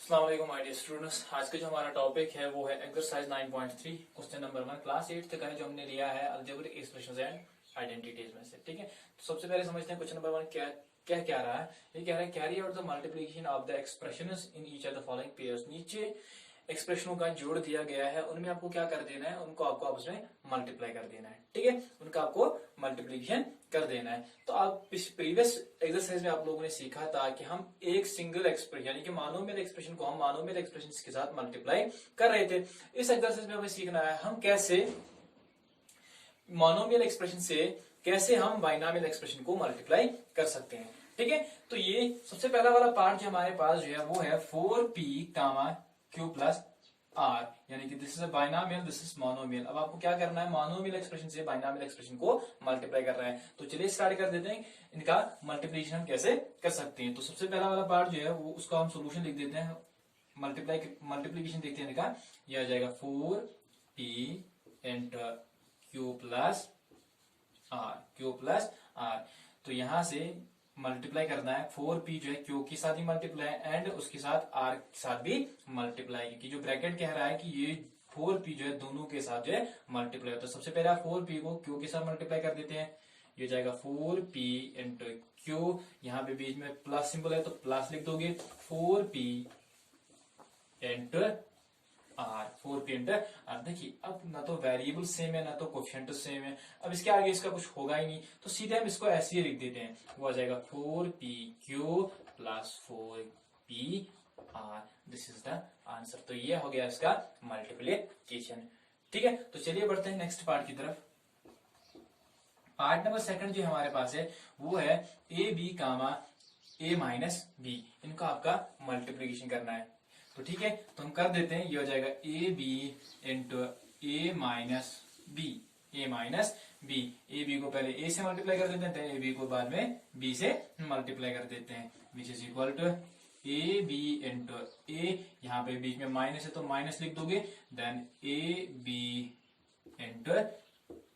अस्सलाम वालेकुम my dear students. आज का जो हमारा टॉपिक है वो है एक्सरसाइज 9.3 क्वेश्चन नंबर 1 क्लास 8 तक है जो हमने लिया है अलजेब्रिक एक्सप्रेशंस एंड आइडेंटिटीज में से। ठीक है, तो सबसे पहले समझते हैं क्वेश्चन नंबर 1 क्या रहा है। ये कह रहा है carry out the multiplication of the expressions in each of the following pairs. नीचे एक्सप्रेशनों का जोड़ दिया गया है, उनमें आपको क्या कर देना है, उनको आपको आपस में मल्टीप्लाई कर देना है। ठीक है, उनका आपको मल्टीप्लिकेशन कर देना है। तो आप इस प्रीवियस एक्सरसाइज में आप लोगों ने सीखा था कि हम एक सिंगल एक्सप्रेशन यानी कि मोनोमियल एक्सप्रेशन को हम मोनोमियल एक्सप्रेशन के साथ मल्टीप्लाई कर रहे थे। इस एक्सरसाइज में हमें सीखना है हम कैसे मोनोमियल एक्सप्रेशन से कैसे हम बाइनोमियल एक्सप्रेशन को मल्टीप्लाई कर सकते हैं। ठीक है, तो ये सबसे पहला वाला पार्ट जो हमारे पास जो है वो है 4p q प्लस r, यानी कि this is a binomial, this is monomial. अब आपको क्या करना है, मोनोमियल एक्सप्रेशन से बाइनोमियल एक्सप्रेशन को मल्टीप्लाई कर रहा है। तो चलिए स्टार्ट कर देते हैं, इनका मल्टीप्लिकेशन हम कैसे कर सकते हैं। तो सबसे पहला वाला पार्ट जो है वो उसका हम सोल्यूशन लिख देते हैं, मल्टीप्लिकेशन देखते हैं इनका। यह आ जाएगा 4p into q plus r। तो यहां से मल्टीप्लाई करना है, 4p जो है q के साथ ही मल्टीप्लाई एंड उसके साथ r के साथ भी मल्टीप्लाई, क्योंकि जो ब्रैकेट कह रहा है कि ये 4p जो है दोनों के साथ जो है मल्टीप्लाई होता है। सबसे पहले आप 4p को q के साथ मल्टीप्लाई कर देते हैं, ये जाएगा 4p इंटू q, यहाँ पे बीच में प्लस सिंबल है तो प्लस लिख दोगे, 4p into r, 4p into r। देखिए अब ना तो वेरिएबल सेम है ना तो कोफिशिएंट सेम है, अब इसके आगे इसका कुछ होगा ही नहीं, तो सीधे हम इसको ऐसे ही लिख देते हैं, वो आ जाएगा 4pq plus 4pr। This is the answer. तो ये हो गया इसका मल्टीप्लिकेशन। ठीक है, तो चलिए बढ़ते हैं नेक्स्ट पार्ट की तरफ। पार्ट नंबर सेकंड जो हमारे पास है वो है a b comma a minus b, इनका आपका मल्टीप्लिकेशन करना है। तो ठीक है, तो हम कर देते हैं, ये हो जाएगा a B into a minus b, a b को पहले ए से मल्टीप्लाई कर देते हैं, ए बी को बाद में बी से मल्टीप्लाई कर देते हैं, which is equal to A B into A, यहाँ पे बीच में माइनस है तो माइनस लिख दोगे, then a B into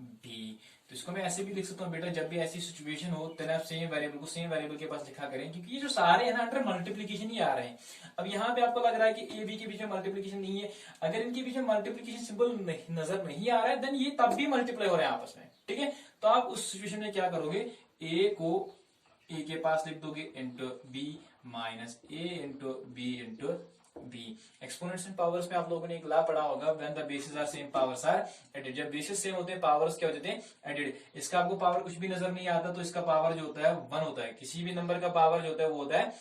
b. तो इसको मैं ऐसे भी लिख सकता हूँ बेटा, जब भी ऐसी सिचुएशन हो तो आप सेम वेरिएबल को सेम वेरिएबल के पास लिखा करें, क्योंकि ये जो सारे है ना अंडर मल्टीप्लिकेशन ही आ रहे हैं। अब यहाँ पे आपको लग रहा है कि ए बी के बीच में मल्टीप्लिकेशन नहीं है, अगर इनके बीच में मल्टीप्लिकेशन सिंबल नजर नहीं आ रहा है देन ये तब भी मल्टीप्लाई हो रहे हैं आपस में। ठीक है, तो आप उस सिचुएशन में क्या करोगे, ए को ए के पास लिख दोगे into b minus a into b into b. Exponents and powers में आप लोगों ने एक लॉ पढ़ा होगा, when the bases are same powers are added. जब बेसिस सेम होते हैं पावर्स क्या हो जाते हैं, एडेड। इसका आपको पावर कुछ भी नजर नहीं आता तो इसका पावर जो होता है 1 होता है, किसी भी नंबर का पावर जो होता है वो होता है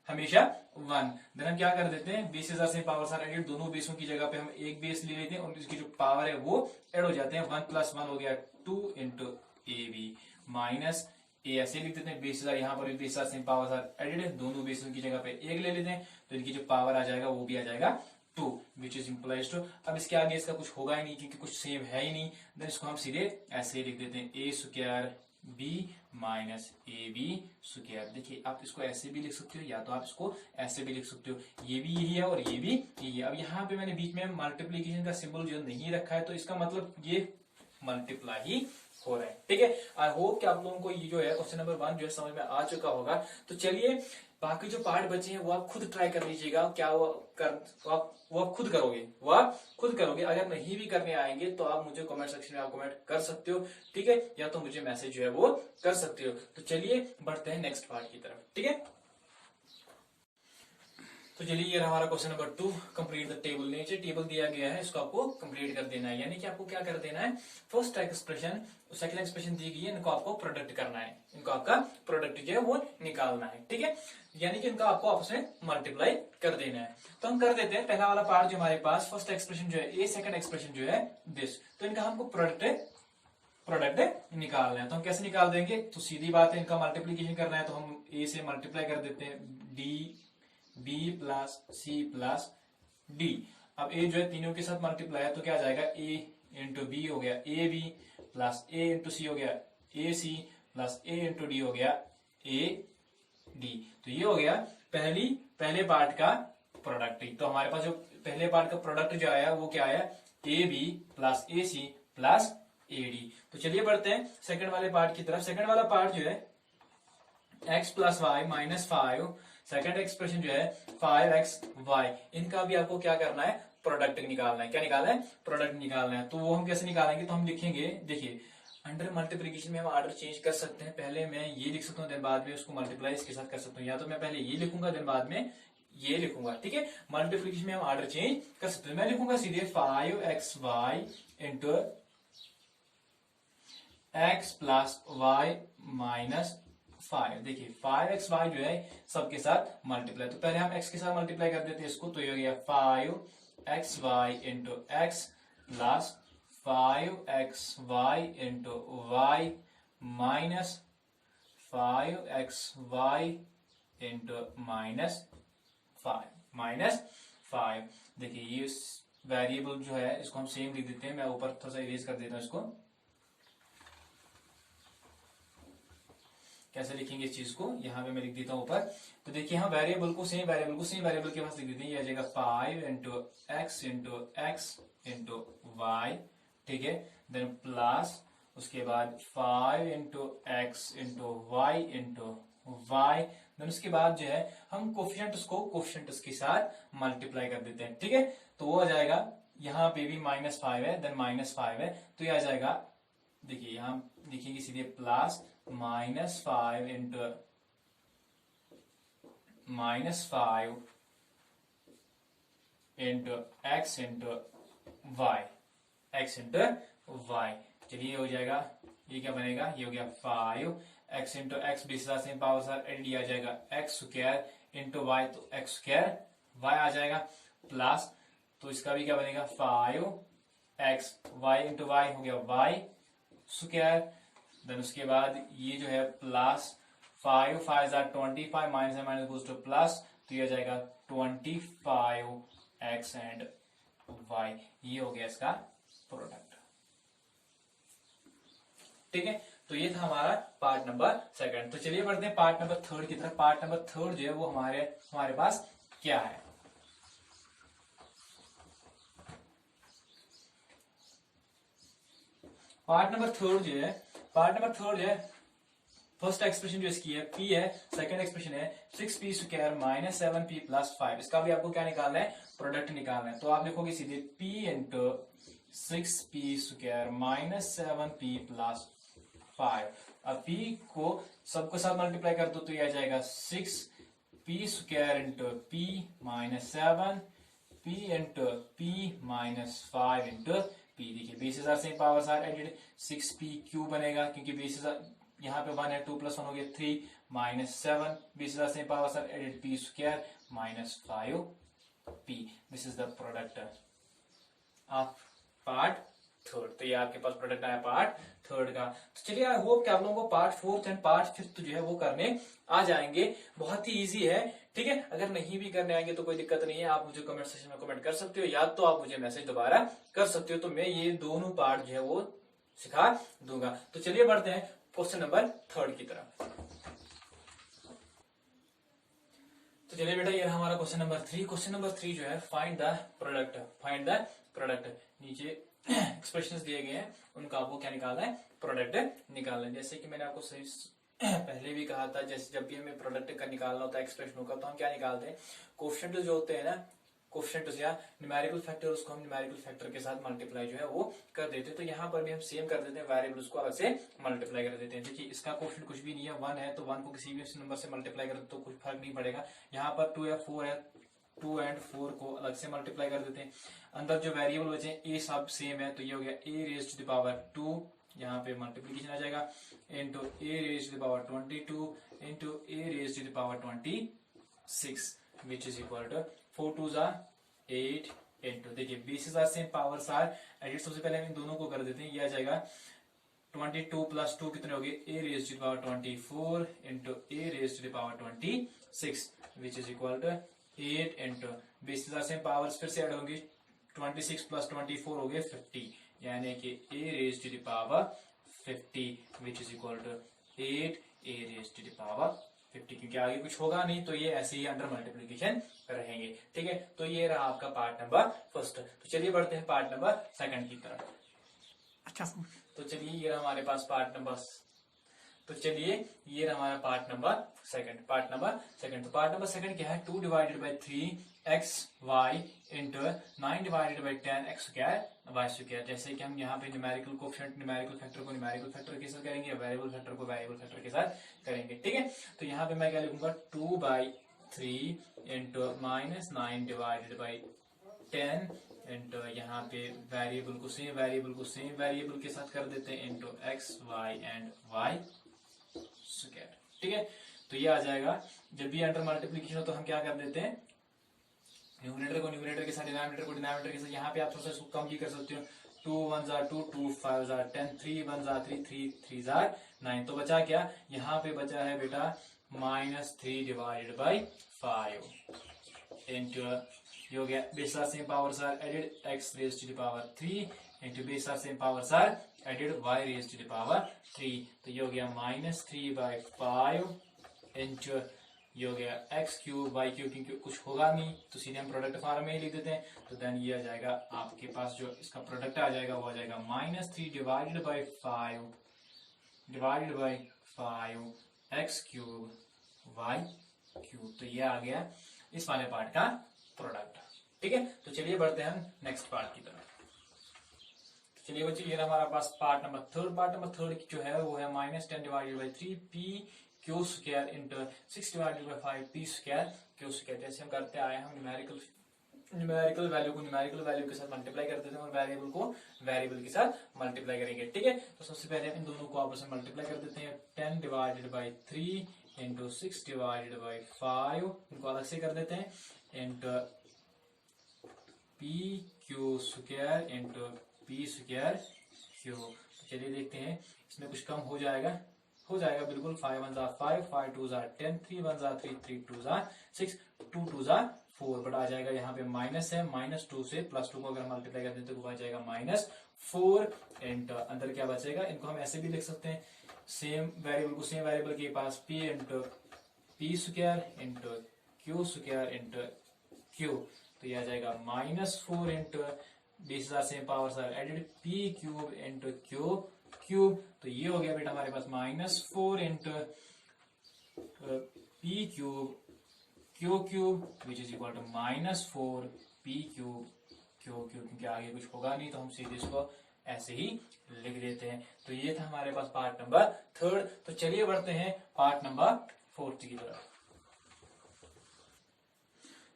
हमेशा 1। देन हम क्या कर देते हैं, bases are same powers are added, दोनों बेसों की जगह पे हम एक बेस ले लेते हैं और इसकी जो पावर है वो ऐड हो जाते हैं, 1 प्लस 1 हो गया 2 into a b minus a, ऐसे लिख देते हैं, बेसिस आर यहाँ पर bases are same powers are added है, दोनों बेसों की जगह पे एक ले लेते हैं तो इनकी जो पावर आ जाएगा वो भी आ जाएगा 2, विच इज इम्प्लाइज टू। अब इसके आगे इसका कुछ होगा ही नहीं क्योंकि कुछ सेम है ही नहीं, देन इसको हम सीधे ऐसे लिख देते हैं, A square B minus A B square. देखिए आप इसको ऐसे भी लिख सकते हो या तो आप इसको ऐसे भी लिख सकते हो, ये भी यही है और ये भी यही है। अब यहाँ पे मैंने बीच में मल्टीप्लीकेशन का सिंबल जो नहीं रखा है तो इसका मतलब ये मल्टीप्लाई ही हो रहा है। ठीक है, आई होप कि आप लोगों को ये जो है क्वेश्चन नंबर 1 जो है समझ में आ चुका होगा। तो चलिए बाकी जो पार्ट बचे हैं वो आप खुद ट्राई कर लीजिएगा, क्या वो आप खुद करोगे। अगर नहीं भी करने आएंगे तो आप मुझे कमेंट सेक्शन में आप कमेंट कर सकते हो। ठीक है, या तो मुझे मैसेज जो है वो कर सकते हो। तो चलिए बढ़ते हैं नेक्स्ट पार्ट की तरफ। ठीक है, तो चलिए ये रहा हमारा question number 2, complete the table. नीचे टेबल दिया गया है, इसको आपको कंप्लीट कर देना है, यानी कि आपको क्या कर देना है, फर्स्ट एक्सप्रेशन सेकंड एक्सप्रेशन दी गई है, इनको आपको प्रोडक्ट करना है, इनको आपका प्रोडक्ट जो है वो निकालना है। ठीक है, यानी कि इनका आपको आपस में मल्टीप्लाई कर देना है। तो हम कर देते हैं, पहला वाला पार्ट जो हमारे पास फर्स्ट एक्सप्रेशन जो है ए, सेकंड एक्सप्रेशन जो है दिस, तो इनका हमको प्रोडक्ट निकालना है। तो हम कैसे निकाल देंगे, तो सीधी बात है, इनका मल्टीप्लीकेशन करना है तो हम ए से मल्टीप्लाई कर देते हैं, d b plus c plus d. अब ए जो है तीनों के साथ मल्टीप्लाई है तो क्या आ जाएगा, ए इंटू बी हो गया A B plus A into C हो गया A C plus A into D हो गया ए डी। तो ये हो गया पहले पार्ट का प्रोडक्ट। तो हमारे पास जो पहले पार्ट का प्रोडक्ट जो आया वो क्या आया, a B plus a C plus a d. तो चलिए बढ़ते हैं सेकंड वाले पार्ट की तरफ। सेकंड वाला पार्ट जो है x plus y minus 5 second expression जो है 5xy, इनका भी आपको क्या करना है, प्रोडक्ट निकालना है। क्या निकालना है, प्रोडक्ट निकालना है। तो वो हम कैसे निकालेंगे, तो हम लिखेंगे, देखिए अंडर मल्टीप्लीकेशन में हम ऑर्डर चेंज कर सकते हैं। पहले मैं ये लिख सकता हूँ, देन बाद में उसको मल्टीप्लाई इसके साथ कर सकता हूँ, या तो मैं पहले ये लिखूंगा देन बाद में ये लिखूंगा। ठीक है, मल्टीप्लीकेशन में हम ऑर्डर चेंज कर सकते हैं। मैं लिखूंगा सीधे 5xy into x plus y minus 5। देखिए 5xy जो है सबके साथ मल्टीप्लाई, तो पहले हम x के साथ मल्टीप्लाई कर देते हैं इसको, तो ये हो गया 5xy into x plus 5xy into y minus 5xy into minus 5। देखिए ये वेरिएबल जो है इसको हम सेम लिख देते हैं। मैं ऊपर थोड़ा सा इरेज कर देता हूं इसको। कैसे लिखेंगे इस चीज को, यहाँ पे मैं लिख देता हूं ऊपर। तो देखिए हम वेरिएबल को सेम वेरिएबल के पास लिख देते हैं। ये आ जाएगा 5 इंटू एक्स इंटू वाई, ठीक है, देन प्लस उसके बाद 5 into x into y then उसके बाद जो है हम कोफिशिएंट्स के साथ मल्टीप्लाई कर देते हैं। ठीक है, तो वो आ जाएगा, यहाँ पे भी -5 है देन -5 है, तो ये आ जाएगा, देखिए यहां लिखेंगे सीधे plus -5 into -5 into x into y. चलिए ये हो जाएगा, ये क्या बनेगा, ये हो गया 5x इंटू एक्स बीस से पावर सर एड आ जाएगा एक्स स्क्वायर इंटू वाई, तो एक्स स्क्वायर वाई आ जाएगा प्लस, तो इसका भी क्या बनेगा 5x वाई इंटू वाई हो गया वाई स्क्वायर, देन उसके बाद ये जो है plus 5 5 25 minus goes two plus, तो ये आ जाएगा 25x एंड वाई। ये हो गया इसका प्रोडक्ट। ठीक है, तो ये था हमारा पार्ट नंबर सेकंड। तो चलिए बढ़ते हैं पार्ट नंबर थर्ड की तरफ। पार्ट नंबर थर्ड जो है वो हमारे पास क्या है। पार्ट नंबर थर्ड जो है फर्स्ट एक्सप्रेशन जो इसकी है p है, सेकंड एक्सप्रेशन है 6p square minus 7p plus 5। इसका भी आपको क्या निकालना है, प्रोडक्ट निकालना है। तो आप लिखोगे सीधे p into 6p square minus 7p plus 5। अब p को सबको साथ मल्टीप्लाई कर दो, तो ये आ जाएगा 6p square into p minus 7 p into p minus 5 into p। देखिए 20,000 से पावर सार एडेड 6p क्यूब बनेगा, क्योंकि 20,000 यहाँ पे 1 है, 2 + 1 हो गया 3 माइनस 7 20,000 से पावर सार added p square minus 5p। This is the product of part third. तो ये आपके पास प्रोडक्ट आया पार्ट थर्ड का। तो चलिए आई होप कि आप लोगों को part fourth and part fifth जो है वो करने आ जाएंगे। बहुत ही इजी है, ठीक है। अगर नहीं भी करने आएंगे तो कोई दिक्कत नहीं है, आप मुझे कमेंट सेक्शन में कमेंट कर सकते हो, या तो आप मुझे मैसेज दोबारा कर सकते हो, तो मैं ये दोनों पार्ट जो है वो सिखा दूंगा। तो चलिए बढ़ते हैं क्वेश्चन नंबर थर्ड की तरफ। तो चलिए बेटा, ये हमारा क्वेश्चन नंबर 3। क्वेश्चन नंबर 3 जो है फाइंड द प्रोडक्ट। नीचे एक्सप्रेशंस दिए गए हैं, उनका आपको क्या निकालना है, प्रोडक्ट निकालना है। जैसे कि मैंने आपको सही पहले भी कहा था, जैसे जब भी हमें प्रोडक्ट का निकालना होता है एक्सप्रेशन का, तो हम क्या निकालते हैं, कोफिशिएंट जो होते हैं ना, कोफिशिएंट या न्यूमेरिकल फैक्टर, उसको हम न्यूमेरिकल फैक्टर के साथ मल्टीप्लाई जो है वो कर देते हैं। तो यहाँ पर भी हम सेम कर देते हैं, वेरिएबल्स को अलग से मल्टीप्लाई कर देते हैं। देखिए इसका कोफिशिएंट कुछ भी नहीं है, 1 है, तो 1 को किसी भी नंबर से मल्टीप्लाई कर दो तो कुछ फर्क नहीं पड़ेगा। यहाँ पर 2 या 4 है, 2 एंड 4 को अलग से मल्टीप्लाई कर देते हैं। अंदर जो वेरिएबल बचे ए सब सेम है, तो ये हो गया a raise to the power 2, यहाँ पे मल्टीप्लीकेशन आ जाएगा, into a raise to the power 22 into a raise to the power 26 which is equal to 4 2 8 into, देखिए 20,000 से पावर सार एडिट, सबसे पहले हम इन दोनों को कर देते हैं। ये आ जाएगा 22 + 2 कितने हो गए, a raise to the power 24 into a raise to the power 26 which is equal to 8 into 20,000 से पावर फिर से ऐड होंगी, 26 + 24 हो गए 50, यानी कि a raise to the power 50 which is equal to 8 a raise to the power 50, क्योंकि आगे कुछ होगा नहीं, तो ये ऐसे ही अंडर मल्टीप्लीकेशन रहेंगे। ठीक है, तो ये रहा आपका पार्ट नंबर फर्स्ट। तो चलिए बढ़ते हैं पार्ट नंबर सेकंड की तरफ। अच्छा, तो चलिए ये रहा हमारे पास पार्ट नंबर तो चलिए ये हमारा पार्ट नंबर सेकंड। तो पार्ट नंबर सेकंड क्या है, 2 divided by 3xy into 9 divided by 10x square y square. जैसे कि हम यहाँ पे न्यूमेरिकल कोएफिशिएंट न्यूमेरिकल फैक्टर को न्यूमेरिकल फैक्टर के साथ करेंगे, वेरिएबल फैक्टर को वेरिएबल फैक्टर के साथ करेंगे। ठीक है, तो यहाँ पे मैं क्या लिखूंगा, 2/3 इंटू -9 डिवाइडेड बाई 10 इंटू यहाँ पे वेरिएबल को सेम वेरिएबल के साथ कर देते हैं into x y and y square. ठीक है, तो ये आ जाएगा। जब भी अंडर मल्टीप्लीकेशन हो तो हम क्या कर देते हैं, न्यूमरेटर को न्यूमरेटर के साथ, डिनोमिनेटर को डिनोमिनेटर के साथ। यहाँ पे आप थोड़ा सा इसको कम भी कर सकते हो, 2 1 2 2 5 10 3 1 3 3 3 9। तो बचा क्या, यहाँ पे बचा है बेटा -3 डिवाइडेड बाई 5 इंटू ये हो गया base are same powers are added x raise to the power 3 into base are same powers are added y raise to the power 3। तो ये हो गया -3/5 इंटू ये हो गया x क्यूब y क्यूब, क्योंकि कुछ होगा नहीं तो सीधे हम प्रोडक्ट फॉर्म में ही लिख देते हैं। तो देन ये आ जाएगा आपके पास जो इसका प्रोडक्ट आ जाएगा वो आ जाएगा -3 divided by 5 x cube y cube. तो ये आ गया इस वाले पार्ट का प्रोडक्ट। ठीक है, तो चलिए बढ़ते हैं हम नेक्स्ट पार्ट की तरफ। चलिए बच्चे ये हमारा पास पार्ट नंबर थर्ड जो है वो है -10 divided by 3 p Q square into 6 divided by 5 p square Q square. जैसे हम करते आए हैं, न्यूमेरिकल वैल्यू को न्यूमेरिकल वैल्यू के साथ मल्टीप्लाई कर देते हैं और वेरिएबल को वेरिएबल के साथ मल्टीप्लाई करेंगे। ठीक है, तो सबसे पहले हम इन दोनों को आपस में मल्टीप्लाई कर देते हैं। 10 divided by 3 into 6 divided by 5, इनको अलग से कर देते हैं, into p Q square into p square Q. चलिए देखते हैं इसमें कुछ कम हो जाएगा बिल्कुल। 5 1 5 5 2 10 3 1 3 3 2 6 2 2 4, बट आ जाएगा यहाँ पे माइनस है, -2 से +2 को अगर मल्टीप्लाई कर दें तो बच जाएगा -4 इंटू अंदर क्या बचेगा। इनको हम ऐसे भी लिख सकते हैं, सेम वेरिएबल के पास p into p square into q square into q। तो ये आ जाएगा -4 into base are same powers are added p cube into q cube. तो ये हो गया बेटा हमारे पास -4 into p cube q cube which is equal to -4 p cube q cube, क्योंकि आगे कुछ होगा नहीं तो हम सीधे इसको ऐसे ही लिख देते हैं। तो ये था हमारे पास पार्ट नंबर थर्ड। तो चलिए बढ़ते हैं पार्ट नंबर फोर्थ की तरफ।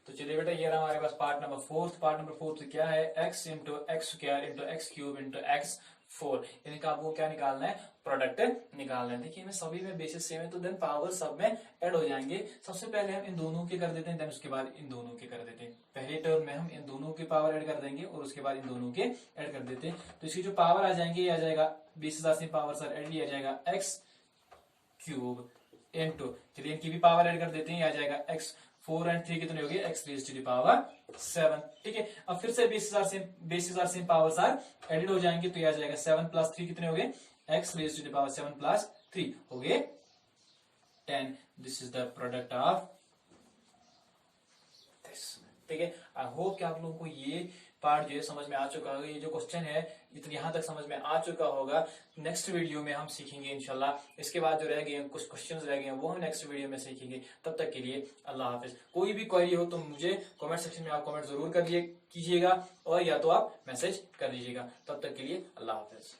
तो चलिए बेटा ये रहा हमारे पास पार्ट नंबर फोर्थ क्या है, x into x square into x cube into x 4। इनका आपको क्या निकालना है, प्रोडक्ट निकालना है। देखिए सभी में बेसिस सेम है तो देन पावर सब में ऐड हो जाएंगे। सबसे पहले हम इन दोनों के कर देते हैं, देन उसके बाद इन दोनों के कर देते हैं। पहले टर्म में हम इन दोनों के पावर ऐड कर देंगे और उसके बाद इन दोनों के ऐड कर देते हैं। तो इसकी जो पावर आ जाएंगे ये आ जाएगा bases are same power sir add, ये आ जाएगा x क्यूब इंटू, चलिए इनकी भी पावर ऐड कर देते हैं, ये आ जाएगा x 4 और 3 कितने हो गए, x raise to the power 7। ठीक है, अब फिर से bases are same powers are added हो जाएंगे, तो ये आ जाएगा 7 + 3 कितने हो गए, x raise to the power 7 + 3 हो गए 10। This is the product of this. ठीक है, आई होप कि आप लोगों को ये पार्ट जो है समझ में आ चुका होगा। ये जो क्वेश्चन है यहाँ तक समझ में आ चुका होगा। नेक्स्ट वीडियो में हम सीखेंगे इंशाल्लाह। इसके बाद जो रह गए कुछ क्वेश्चंस रह गए वो हम नेक्स्ट वीडियो में सीखेंगे। तब तक के लिए अल्लाह हाफिज। कोई भी क्वेरी हो तो मुझे कमेंट सेक्शन में आप कमेंट जरूर कीजिएगा और या तो आप मैसेज कर दीजिएगा। तब तक के लिए अल्लाह हाफिज।